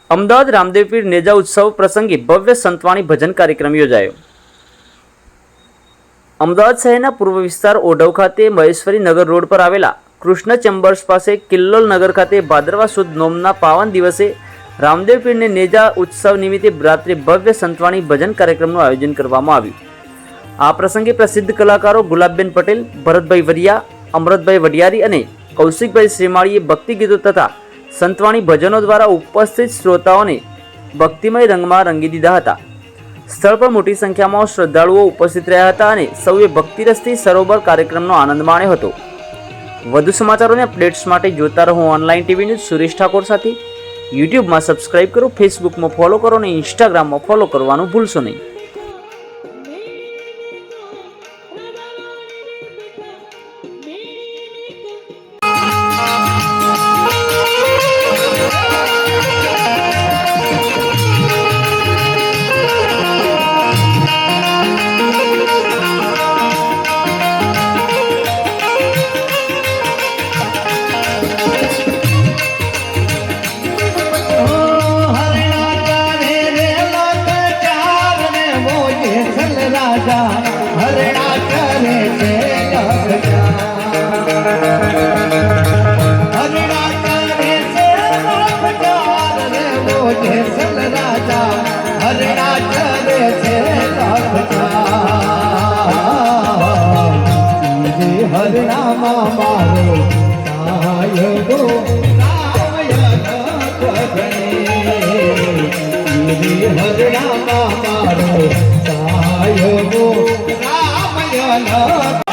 અમદાવાદ રામદેવપીર નેજા ઉત્સવ પ્રસંગે ભવ્ય સંતવાણી ભજન કાર્યક્રમ યોજાયો। અમદાવાદ શહેરના પૂર્વ વિસ્તાર ઓઢવ ખાતે મહેશ્વરી નગર રોડ પર આવેલા કૃષ્ણ ચેમ્બર્સ પાસે કિલ્લોલ નગર ખાતે ભાદરવા સુદ નોમના પાવન દિવસે રામદેવપીરને નેજા ઉત્સવ નિમિત્તે રાત્રે ભવ્ય સંતવાણી ભજન કાર્યક્રમનું આયોજન કરવામાં આવ્યું। આ પ્રસંગે પ્રસિદ્ધ કલાકારો ગુલાબબેન પટેલ, ભરતભાઈ વરિયા, અમૃતભાઈ વડિયારી અને કૌશિકભાઈ શ્રીમાળીએ ભક્તિ ગીતો તથા સંતવાણી ભજનો દ્વારા ઉપસ્થિત શ્રોતાઓને ભક્તિમય રંગમાં રંગી દીધા હતા। સ્થળ પર મોટી સંખ્યામાં શ્રદ્ધાળુઓ ઉપસ્થિત રહ્યા હતા અને સૌએ ભક્તિરસથી સરોવર કાર્યક્રમનો આનંદ માણ્યો હતો। વધુ સમાચારોને અપડેટ્સ માટે જોતા રહો online TV news Suresh Thakor સાથે। યુટ્યુબમાં સબસ્ક્રાઇબ કરો, ફેસબુકમાં ફોલો કરો અને ઇન્સ્ટાગ્રામમાં ફોલો કરવાનું ભૂલશો નહીં। हरणा करे से हरणा करे से मोजे सल राजा हरणा करे से हरणा मारो सायो हरणा मारो सायो रामयन